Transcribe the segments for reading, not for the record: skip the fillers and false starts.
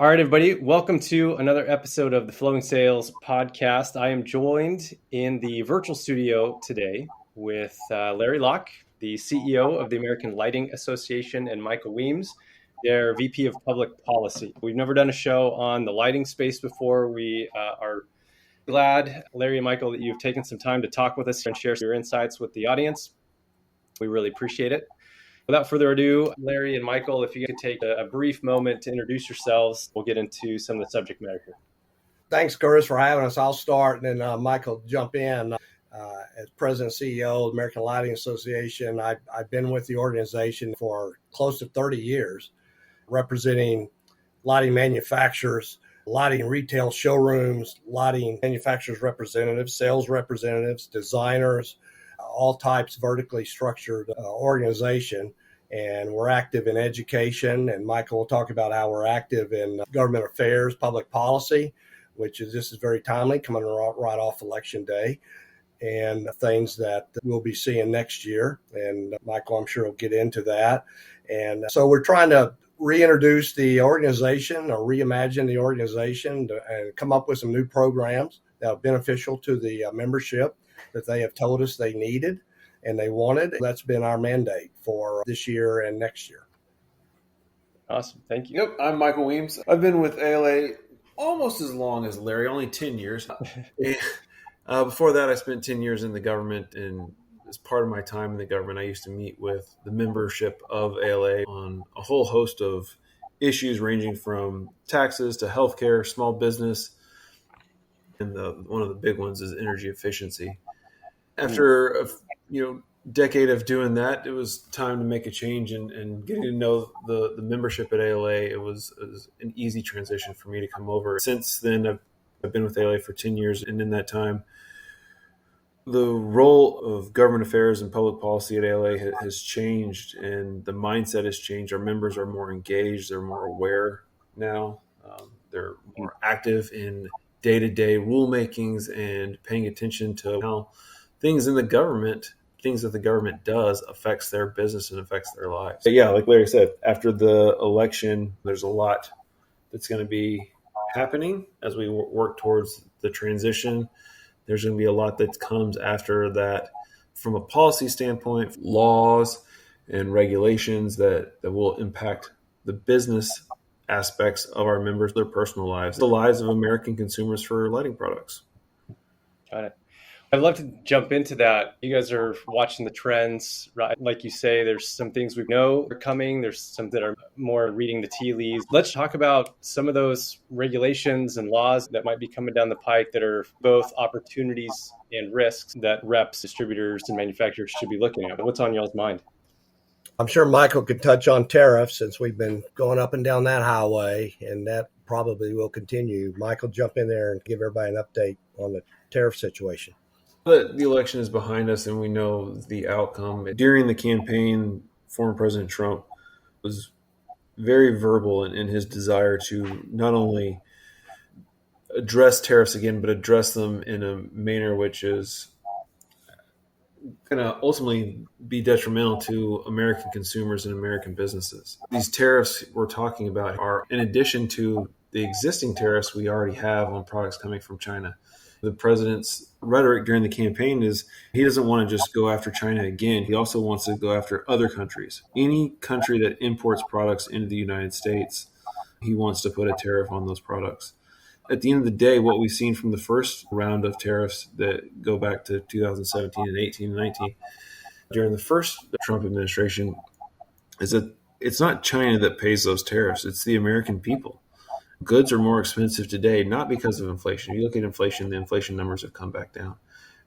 All right, everybody, welcome to another episode of the Flowing Sales podcast. I am joined in the virtual studio today with Larry Locke, the CEO of the American Lighting Association, and Michael Weems, their VP of Public Policy. We've never done a show on the lighting space before. We are glad, Larry and Michael, that you've taken some time to talk with us and share your insights with the audience. We really appreciate it. Without further ado, Larry and Michael, if you could take a brief moment to introduce yourselves, we'll get into some of the subject matter here. Thanks, Curtis, for having us. I'll start, and then Michael jump in. As President and CEO of the American Lighting Association, I've been with the organization for close to 30 years, representing lighting manufacturers, lighting retail showrooms, lighting manufacturers representatives, sales representatives, designers, all types vertically structured organization. And we're active in education, and Michael will talk about how we're active in government affairs, public policy, this is very timely, coming right off Election Day, and things that we'll be seeing next year. And Michael, I'm sure, will get into that. And so we're trying to reintroduce the organization or reimagine the organization and come up with some new programs that are beneficial to the membership that they have told us they needed and they wanted. That's been our mandate for this year and next year. Awesome. Thank you. Yep. I'm Michael Weems. I've been with ALA almost as long as Larry, only 10 years. Before that, I spent 10 years in the government. And as part of my time in the government, I used to meet with the membership of ALA on a whole host of issues ranging from taxes to healthcare, small business. And one of the big ones is energy efficiency. After a decade of doing that, it was time to make a change and getting to know the membership at ALA. It was an easy transition for me to come over. Since then, I've been with ALA for 10 years, and in that time, the role of government affairs and public policy at ALA has changed, and the mindset has changed. Our members are more engaged. They're more aware now. They're more active in day-to-day rulemakings and paying attention to how things that the government does affects their business and affects their lives. But yeah, like Larry said, after the election, there's a lot that's going to be happening as we work towards the transition. There's going to be a lot that comes after that from a policy standpoint, laws and regulations that will impact the business aspects of our members, their personal lives, the lives of American consumers for lighting products. Got it. I'd love to jump into that. You guys are watching the trends, right? Like you say, there's some things we know are coming. There's some that are more reading the tea leaves. Let's talk about some of those regulations and laws that might be coming down the pike that are both opportunities and risks that reps, distributors, and manufacturers should be looking at. What's on y'all's mind? I'm sure Michael could touch on tariffs since we've been going up and down that highway, and that probably will continue. Michael, jump in there and give everybody an update on the tariff situation. But the election is behind us, and we know the outcome. During the campaign, former President Trump was very verbal in his desire to not only address tariffs again, but address them in a manner which is going to ultimately be detrimental to American consumers and American businesses. These tariffs we're talking about are in addition to the existing tariffs we already have on products coming from China. The president's rhetoric during the campaign is he doesn't want to just go after China again. He also wants to go after other countries. Any country that imports products into the United States, he wants to put a tariff on those products. At the end of the day, what we've seen from the first round of tariffs that go back to 2017 and 18 and 19, during the first Trump administration, is that it's not China that pays those tariffs. It's the American people. Goods are more expensive today, not because of inflation. You look at inflation, the inflation numbers have come back down.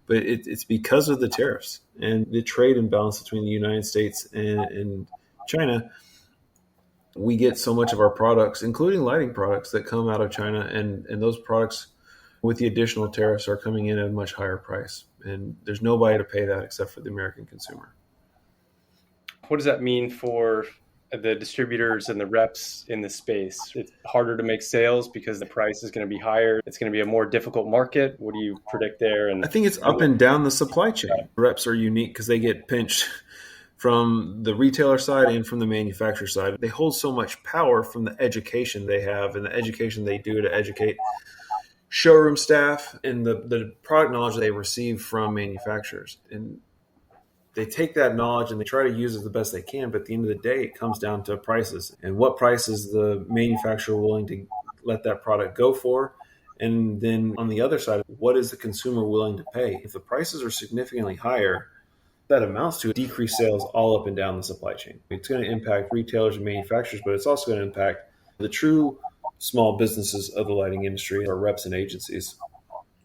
But it's because of the tariffs and the trade imbalance between the United States and China. We get so much of our products, including lighting products, that come out of China, and those products with the additional tariffs are coming in at a much higher price. And there's nobody to pay that except for the American consumer. What does that mean for the distributors and the reps in the space? It's harder to make sales because the price is going to be higher. It's going to be a more difficult market. What do you predict there? And I think it's up and down the supply chain. Reps are unique because they get pinched from the retailer side and from the manufacturer side. They hold so much power from the education they have and the education they do to educate showroom staff and the product knowledge they receive from manufacturers. And they take that knowledge and they try to use it the best they can. But at the end of the day, it comes down to prices and what price is the manufacturer willing to let that product go for. And then on the other side, what is the consumer willing to pay? If the prices are significantly higher, that amounts to decreased sales all up and down the supply chain. It's going to impact retailers and manufacturers, but it's also going to impact the true small businesses of the lighting industry, our reps and agencies.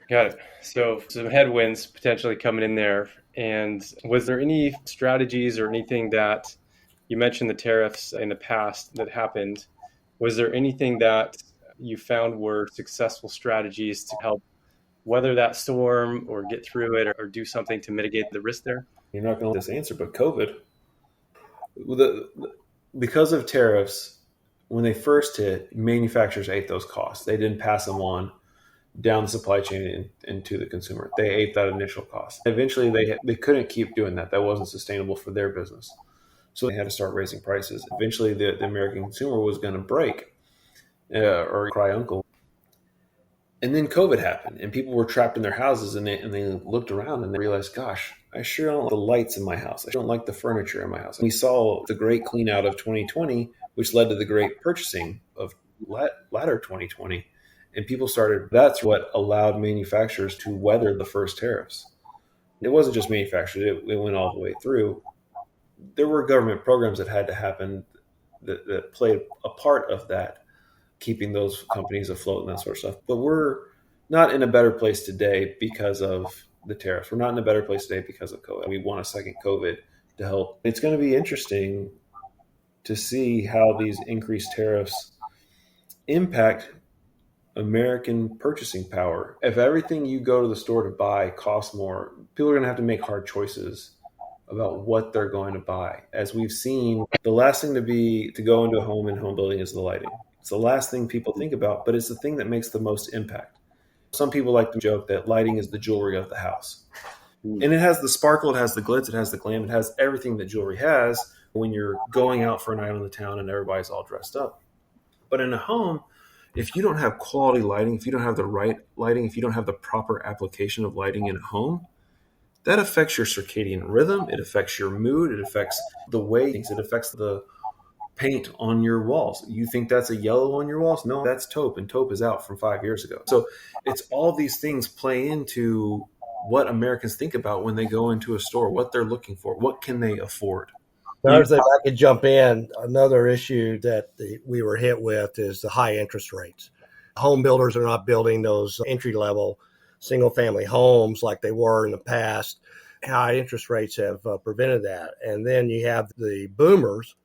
Got it. So some headwinds potentially coming in there. And was there any strategies or anything that you mentioned the tariffs in the past that happened? Was there anything that you found were successful strategies to help weather that storm or get through it or do something to mitigate the risk there? You're not going to let this answer, but COVID, because of tariffs, when they first hit, manufacturers ate those costs. They didn't pass them on down the supply chain into the consumer. They ate that initial cost. Eventually, they couldn't keep doing that. That wasn't sustainable for their business. So they had to start raising prices. Eventually, the American consumer was going to break or cry uncle. And then COVID happened, and people were trapped in their houses, and they looked around and they realized, gosh, I sure don't like the lights in my house. I don't like the furniture in my house. And we saw the great clean out of 2020, which led to the great purchasing of latter 2020. And people that's what allowed manufacturers to weather the first tariffs. It wasn't just manufacturers, it went all the way through. There were government programs that had to happen that played a part of that, keeping those companies afloat and that sort of stuff. But we're not in a better place today because of the tariffs. We're not in a better place today because of COVID. We want a second COVID to help. It's going to be interesting to see how these increased tariffs impact American purchasing power. If everything you go to the store to buy costs more, people are going to have to make hard choices about what they're going to buy. As we've seen, the last thing to go into a home and home building is the lighting. It's the last thing people think about, but it's the thing that makes the most impact. Some people like to joke that lighting is the jewelry of the house. And it has the sparkle, it has the glitz, it has the glam, it has everything that jewelry has when you're going out for a night on the town and everybody's all dressed up. But in a home, if you don't have quality lighting, if you don't have the right lighting, if you don't have the proper application of lighting in a home, that affects your circadian rhythm, it affects your mood, it affects the way things, it affects the paint on your walls. You think that's a yellow on your walls? No, that's taupe, and taupe is out from 5 years ago. So it's all these things play into what Americans think about when they go into a store, what they're looking for, what can they afford. If I could jump in, another issue that we were hit with is the high interest rates. Home builders are not building those entry-level single-family homes like they were in the past. High interest rates have prevented that. And then you have the boomers.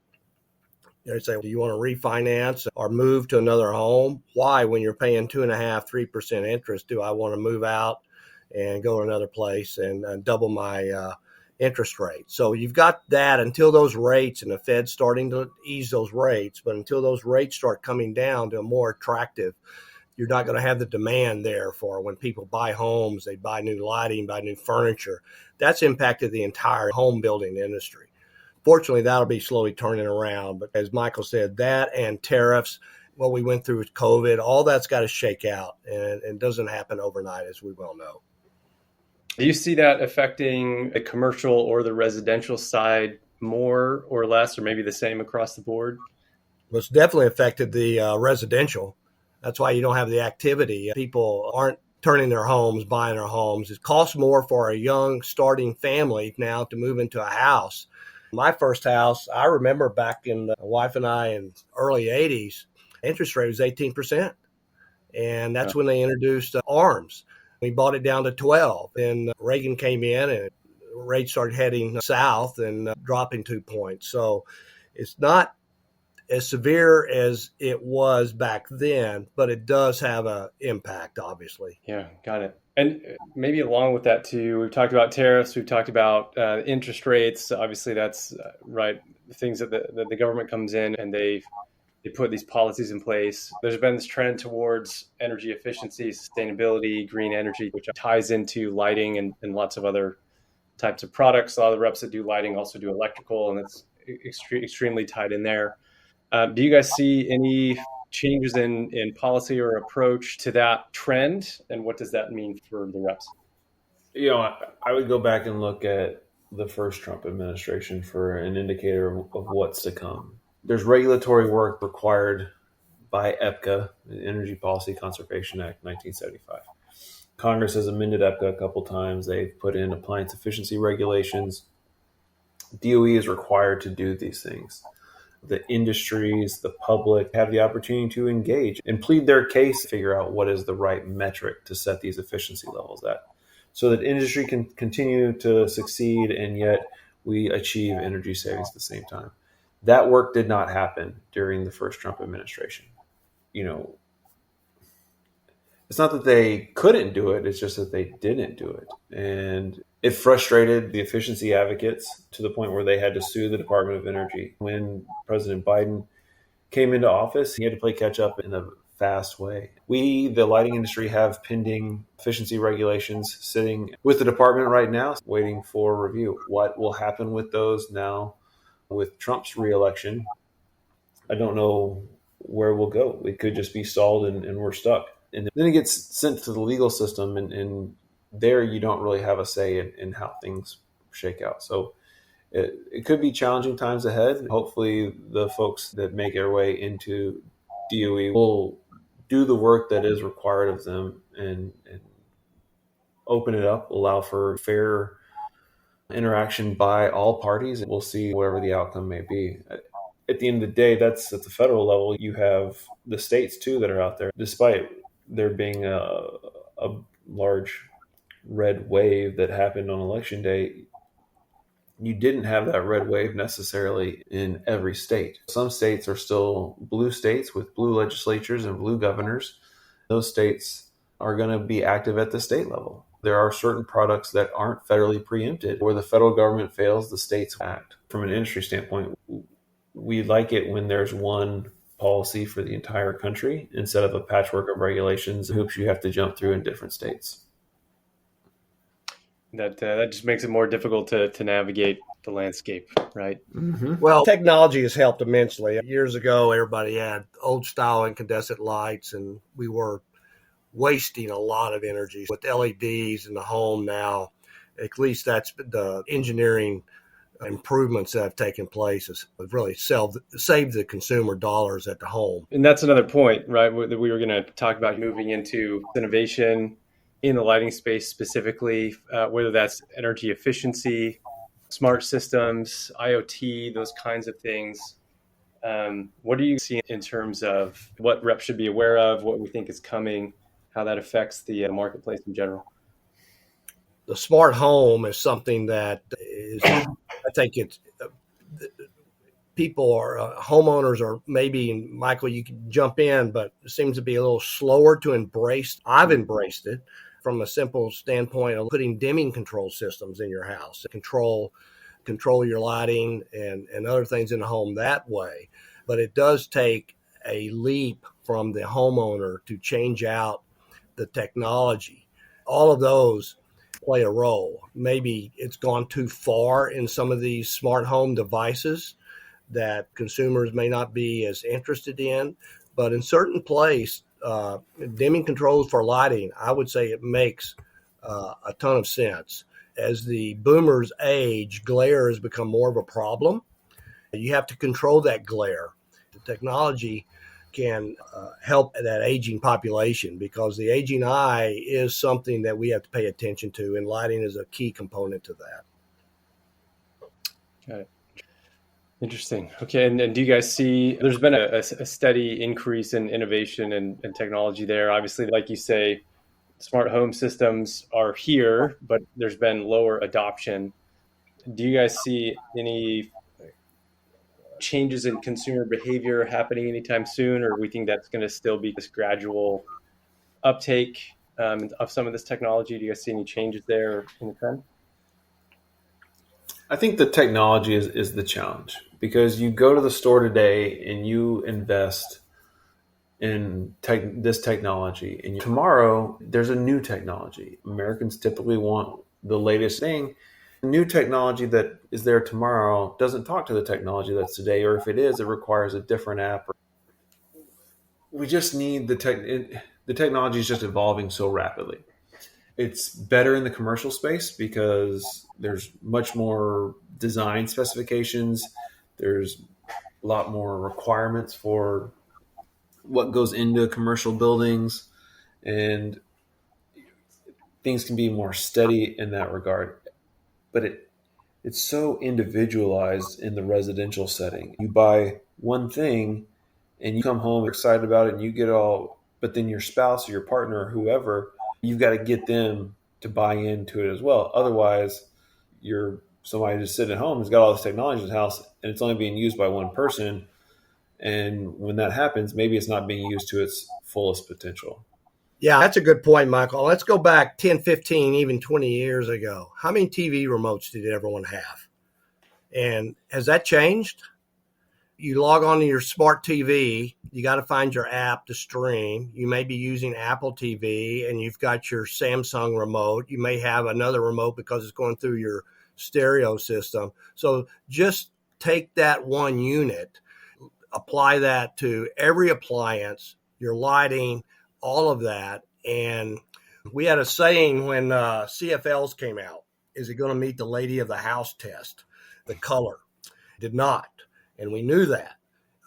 They say, do you want to refinance or move to another home? Why, when you're paying 2.5%, 3% interest, do I want to move out and go to another place and double my interest rate? So you've got that until those rates, and the Fed's starting to ease those rates, but until those rates start coming down to a more attractive, you're not going to have the demand there for when people buy homes, they buy new lighting, buy new furniture. That's impacted the entire home building industry. Fortunately, that'll be slowly turning around. But as Michael said, that and tariffs, what we went through with COVID, all that's got to shake out, and it doesn't happen overnight, as we well know. Do you see that affecting the commercial or the residential side more or less, or maybe the same across the board? Well, it's definitely affected the residential. That's why you don't have the activity. People aren't turning their homes, buying their homes. It costs more for a young starting family now to move into a house. My first house, I remember back in my wife and I in early 80s, interest rate was 18%. And that's when they introduced ARMs. We bought it down to 12. Then Reagan came in and rates started heading south and dropping 2 points. So it's not as severe as it was back then, but it does have an impact, obviously. Yeah, got it. And maybe along with that too, we've talked about tariffs, we've talked about interest rates. Obviously, that's right. Things that the government comes in and they put these policies in place. There's been this trend towards energy efficiency, sustainability, green energy, which ties into lighting and lots of other types of products. A lot of the reps that do lighting also do electrical, and it's extremely tied in there. Do you guys see any changes in policy or approach to that trend, and what does that mean for the reps? I would go back and look at the first Trump administration for an indicator of what's to come. There's regulatory work required by EPCA, the Energy Policy Conservation Act, 1975. Congress has amended EPCA a couple times. They've put in appliance efficiency regulations. DOE is required to do these things. The industries, the public have the opportunity to engage and plead their case, to figure out what is the right metric to set these efficiency levels at, so that industry can continue to succeed and yet we achieve energy savings at the same time. That work did not happen during the first Trump administration. It's not that they couldn't do it, it's just that they didn't do it. And it frustrated the efficiency advocates to the point where they had to sue the Department of Energy. When President Biden came into office, he had to play catch up in a fast way. We, the lighting industry, have pending efficiency regulations sitting with the department right now, waiting for review. What will happen with those now with Trump's reelection? I don't know where we'll go. It could just be stalled and we're stuck. And then it gets sent to the legal system, and there you don't really have a say in how things shake out. So it could be challenging times ahead. Hopefully the folks that make their way into DOE will do the work that is required of them and open it up, allow for fair interaction by all parties. And we'll see whatever the outcome may be. At the end of the day, that's at the federal level. You have the states too that are out there, despite there being a large red wave that happened on election day. You didn't have that red wave necessarily in every state. Some states are still blue states with blue legislatures and blue governors. Those states are going to be active at the state level. There are certain products that aren't federally preempted. Where the federal government fails, the states act. From an industry standpoint, we like it when there's one policy for the entire country instead of a patchwork of regulations and hoops you have to jump through in different states. That just makes it more difficult to navigate the landscape, right? Mm-hmm. Well, technology has helped immensely. Years ago, everybody had old style incandescent lights, and we were wasting a lot of energy. With LEDs in the home now, at least that's the engineering improvements that have taken place has really saved the consumer dollars at the home. And that's another point, right, that we were going to talk about, moving into innovation in the lighting space specifically, whether that's energy efficiency, smart systems, IoT, those kinds of things. What do you see in terms of what reps should be aware of, what we think is coming, how that affects the marketplace in general? The smart home is something that is, I think it's, people are, homeowners are maybe, Michael, you can jump in, but it seems to be a little slower to embrace. I've embraced it from a simple standpoint of putting dimming control systems in your house, control your lighting and other things in the home that way. But it does take a leap from the homeowner to change out the technology. All of those play a role. Maybe it's gone too far in some of these smart home devices that consumers may not be as interested in, but in certain place, dimming controls for lighting, I would say it makes a ton of sense. As the boomers age, glare has become more of a problem. You have to control that glare. The technology can help that aging population, because the aging eye is something that we have to pay attention to, and lighting is a key component to that. Got it. Interesting. Okay, and do you guys see there's been a steady increase in innovation and technology there? Obviously, like you say, smart home systems are here, but there's been lower adoption. Do you guys see any changes in consumer behavior happening anytime soon, or we think that's going to still be this gradual uptake of some of this technology? Do you guys see any changes there in the trend? I think the technology is the challenge, because you go to the store today and you invest in this technology, and tomorrow there's a new technology. Americans typically want the latest thing. New technology that is there tomorrow doesn't talk to the technology that's today, or if it is, it requires a different app. We just need the technology is just evolving so rapidly. It's better in the commercial space because there's much more design specifications. There's a lot more requirements for what goes into commercial buildings, and things can be more steady in that regard. But it's so individualized in the residential setting. You buy one thing and you come home excited about it and you get all, but then your spouse or your partner or whoever, you've got to get them to buy into it as well. Otherwise, you're somebody just sitting at home who's got all this technology in the house and it's only being used by one person. And when that happens, maybe it's not being used to its fullest potential. Yeah, that's a good point, Michael. Let's go back 10, 15, even 20 years ago. How many TV remotes did everyone have? And has that changed? You log on to your smart TV, you got to find your app to stream. You may be using Apple TV and you've got your Samsung remote. You may have another remote because it's going through your stereo system. So just take that one unit, apply that to every appliance, your lighting, all of that. And we had a saying when CFLs came out, is it going to meet the lady of the house test? The color did not. And we knew that.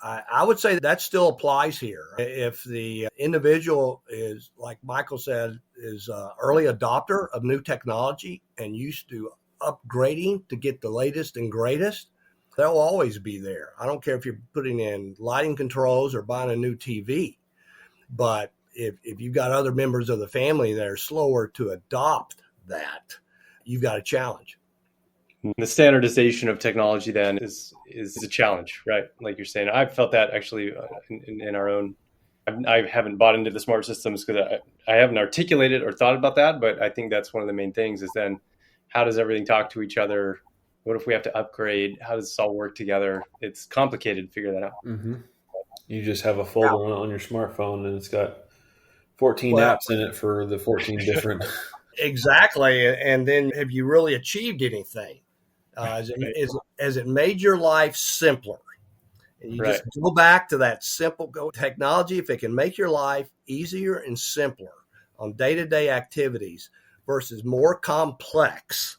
I would say that still applies here. If the individual is, like Michael said, is an early adopter of new technology and used to upgrading to get the latest and greatest, they'll always be there. I don't care if you're putting in lighting controls or buying a new TV. But if you've got other members of the family that are slower to adopt that, you've got a challenge. The standardization of technology then is a challenge, right? Like you're saying, I've felt that actually in our own. I haven't bought into the smart systems because I haven't articulated or thought about that, but I think that's one of the main things is then how does everything talk to each other? What if we have to upgrade? How does this all work together? It's complicated to figure that out. Mm-hmm. You just have a folder on your smartphone and it's got 14 apps in it for the 14 different. Exactly. And then have you really achieved anything? Has it made your life simpler? And you just go back to that simple technology. If it can make your life easier and simpler on day-to-day activities versus more complex,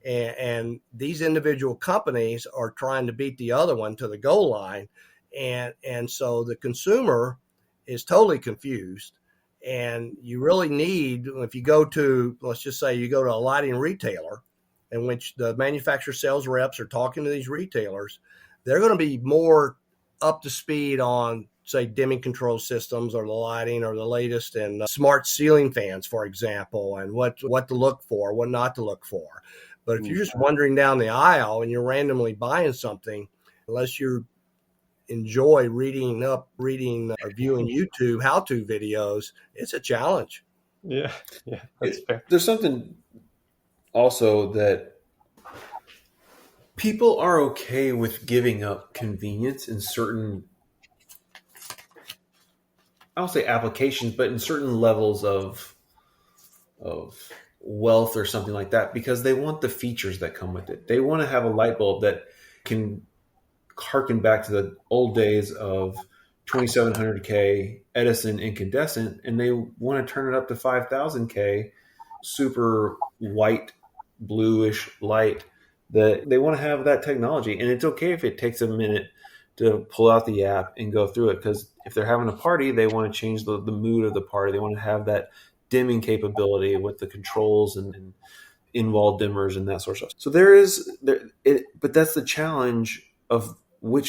and these individual companies are trying to beat the other one to the goal line. And so the consumer is totally confused. And you really need, if you go to, let's just say you go to a lighting retailer in which the manufacturer sales reps are talking to these retailers, they're going to be more up to speed on, say, dimming control systems or the lighting or the latest in smart ceiling fans, for example, and what to look for, what not to look for. But if you're just wandering down the aisle and you're randomly buying something, unless you enjoy reading or viewing YouTube how-to videos, it's a challenge. Yeah, that's fair. There's something also that people are okay with giving up convenience in certain, I'll say applications, but in certain levels of wealth or something like that, because they want the features that come with it. They want to have a light bulb that can harken back to the old days of 2700K Edison incandescent, and they want to turn it up to 5000K super white, bluish light. That they want to have that technology, and it's okay if it takes a minute to pull out the app and go through it, because if they're having a party, they want to change the mood of the party. They want to have that dimming capability with the controls and in-wall dimmers and that sort of stuff. So but that's the challenge of what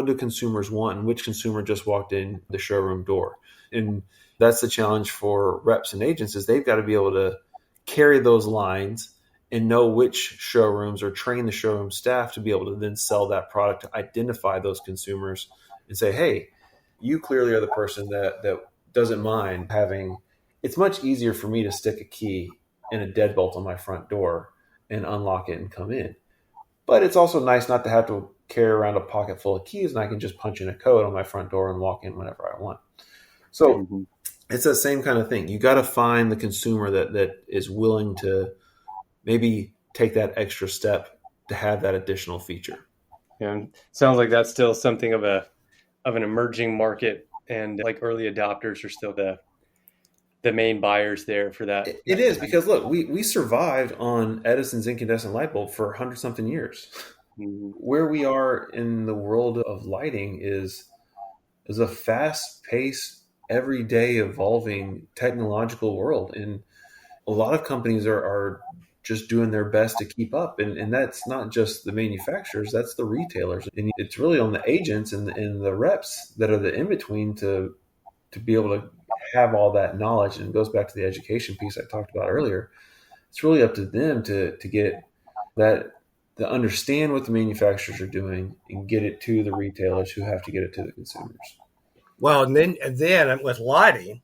do consumers want, and which consumer just walked in the showroom door. And that's the challenge for reps and agents, is they've got to be able to carry those lines and know which showrooms, or train the showroom staff to be able to then sell that product, to identify those consumers and say, hey, you clearly are the person that doesn't mind having. It's much easier for me to stick a key in a deadbolt on my front door and unlock it and come in. But it's also nice not to have to carry around a pocket full of keys, and I can just punch in a code on my front door and walk in whenever I want. So It's that same kind of thing. You got to find the consumer that is willing to maybe take that extra step to have that additional feature. And sounds like that's still something of an emerging market, and like early adopters are still the main buyers there for that. It is, because look, we survived on Edison's incandescent light bulb for 100-something years. Mm-hmm. Where we are in the world of lighting is a fast-paced, everyday evolving technological world, and a lot of companies are just doing their best to keep up, and that's not just the manufacturers, that's the retailers, and it's really on the agents and the reps that are the in-between to be able to have all that knowledge. And it goes back to the education piece I talked about earlier. It's really up to them to get that, to understand what the manufacturers are doing and get it to the retailers who have to get it to the consumers. Well, and then with lighting,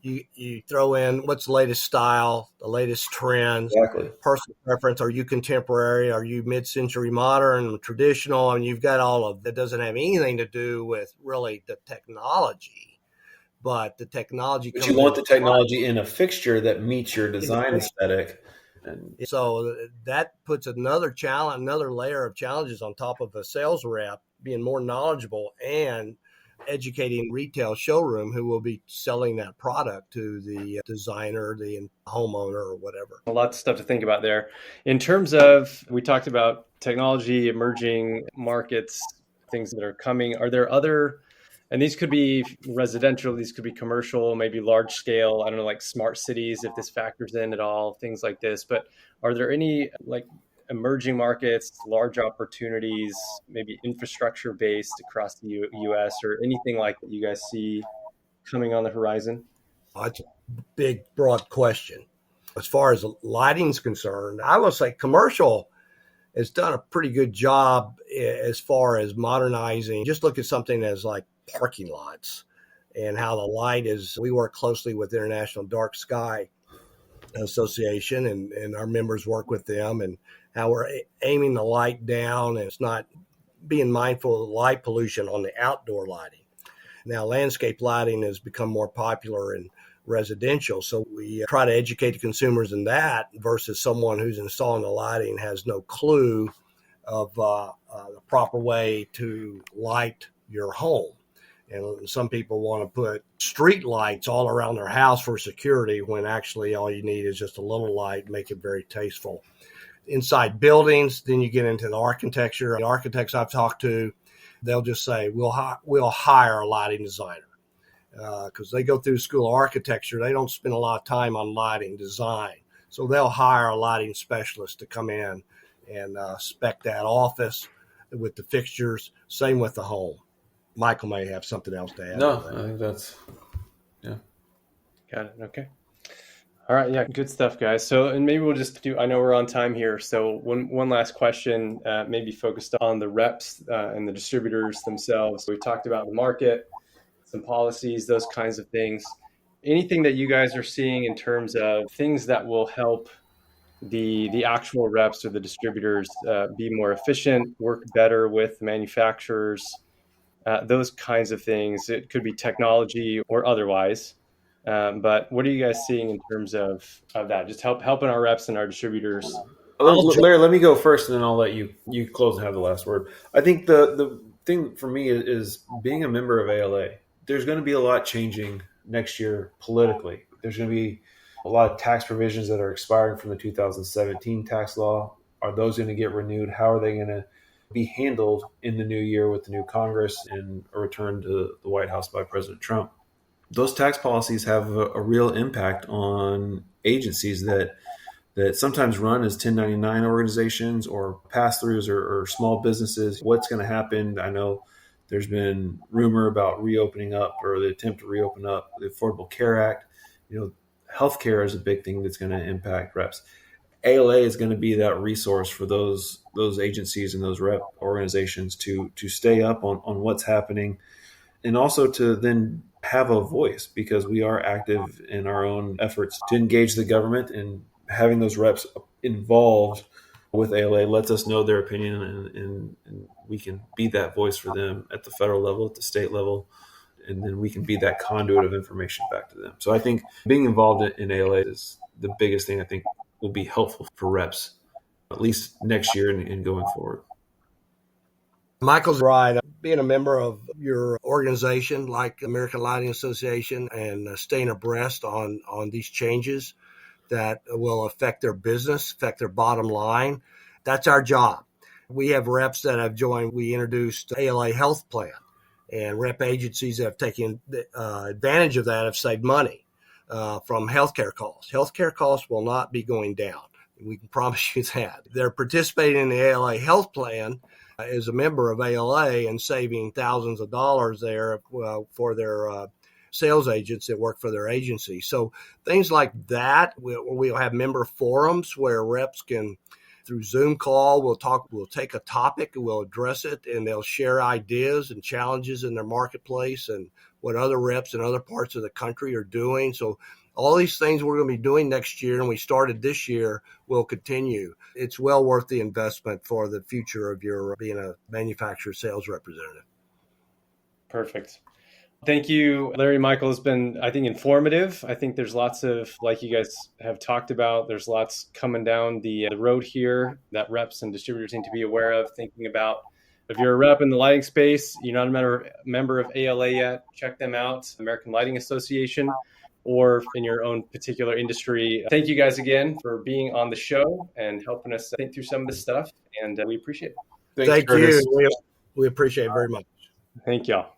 you throw in what's the latest style, the latest trends, Exactly. personal preference. Are you contemporary? Are you mid-century modern, traditional? And you've got all of that. Doesn't have anything to do with really the technology, but the technology. But you want the technology in a fixture that meets your design aesthetic. And so that puts another challenge, another layer of challenges on top of a sales rep being more knowledgeable and educating retail showroom who will be selling that product to the designer, the homeowner, or whatever. A lot of stuff to think about there. In terms of, we talked about technology, emerging markets, things that are coming. Are there other, and these could be residential, these could be commercial, maybe large scale, I don't know, like smart cities, if this factors in at all, things like this. But are there any like emerging markets, large opportunities, maybe infrastructure based across the US, or anything like that you guys see coming on the horizon? That's a big, broad question. As far as lighting's concerned, I will say commercial has done a pretty good job as far as modernizing. Just look at something as like parking lots and how the light is. We work closely with International Dark Sky Association, and our members work with them, and how we're aiming the light down, and it's not being mindful of light pollution on the outdoor lighting. Now, landscape lighting has become more popular in residential, so we try to educate the consumers in that versus someone who's installing the lighting has no clue of the proper way to light your home. And some people want to put street lights all around their house for security when actually all you need is just a little light, make it very tasteful. Inside buildings, then you get into the architecture. The architects I've talked to, they'll just say, we'll hire a lighting designer because they go through school of architecture. They don't spend a lot of time on lighting design. So they'll hire a lighting specialist to come in and spec that office with the fixtures. Same with the home. Michael may have something else to add. No, I think that's, yeah. Got it. Okay. All right. Yeah. Good stuff, guys. So, and maybe we'll just do, I know we're on time here. So one last question, maybe focused on the reps and the distributors themselves. We talked about the market, some policies, those kinds of things. Anything that you guys are seeing in terms of things that will help the actual reps or the distributors be more efficient, work better with manufacturers, those kinds of things. It could be technology or otherwise. But what are you guys seeing in terms of that? Just helping our reps and our distributors. Larry, let me go first, and then I'll let you close and have the last word. I think the thing for me is being a member of ALA. There's going to be a lot changing next year politically. There's going to be a lot of tax provisions that are expiring from the 2017 tax law. Are those going to get renewed? How are they going to be handled in the new year with the new Congress and a return to the White House by President Trump? Those tax policies have a real impact on agencies that sometimes run as 1099 organizations or pass-throughs or small businesses. What's going to happen? I know there's been rumor about reopening up, or the attempt to reopen up the Affordable Care Act. Healthcare is a big thing that's going to impact reps. ALA is going to be that resource for those agencies and those rep organizations to stay up on what's happening, and also to then have a voice, because we are active in our own efforts to engage the government, and having those reps involved with ALA lets us know their opinion, and we can be that voice for them at the federal level, at the state level, and then we can be that conduit of information back to them. So I think being involved in ALA is the biggest thing I think will be helpful for reps at least next year and going forward. Michael's right. Being a member of your organization like American Lighting Association and staying abreast on these changes that will affect their business, affect their bottom line, that's our job. We have reps that have joined. We introduced ALA Health Plan, and rep agencies that have taken advantage of that have saved money from healthcare costs. Healthcare costs will not be going down. We can promise you that. They're participating in the ALA Health Plan as a member of ALA and saving thousands of dollars there for their sales agents that work for their agency. So things like that, we'll have member forums where reps can, through Zoom call, we'll take a topic, we'll address it, and they'll share ideas and challenges in their marketplace and what other reps in other parts of the country are doing. So all these things we're going to be doing next year, and we started this year, will continue. It's well worth the investment for the future of your being a manufacturer sales representative. Perfect. Thank you, Larry. Michael, has been, I think, informative. I think there's lots of, like you guys have talked about, there's lots coming down the road here that reps and distributors need to be aware of, thinking about. If you're a rep in the lighting space, you're not a member of ALA yet, check them out, American Lighting Association, or in your own particular industry. Thank you guys again for being on the show and helping us think through some of this stuff, and we appreciate it. Thank you. We appreciate it very much. Thank y'all.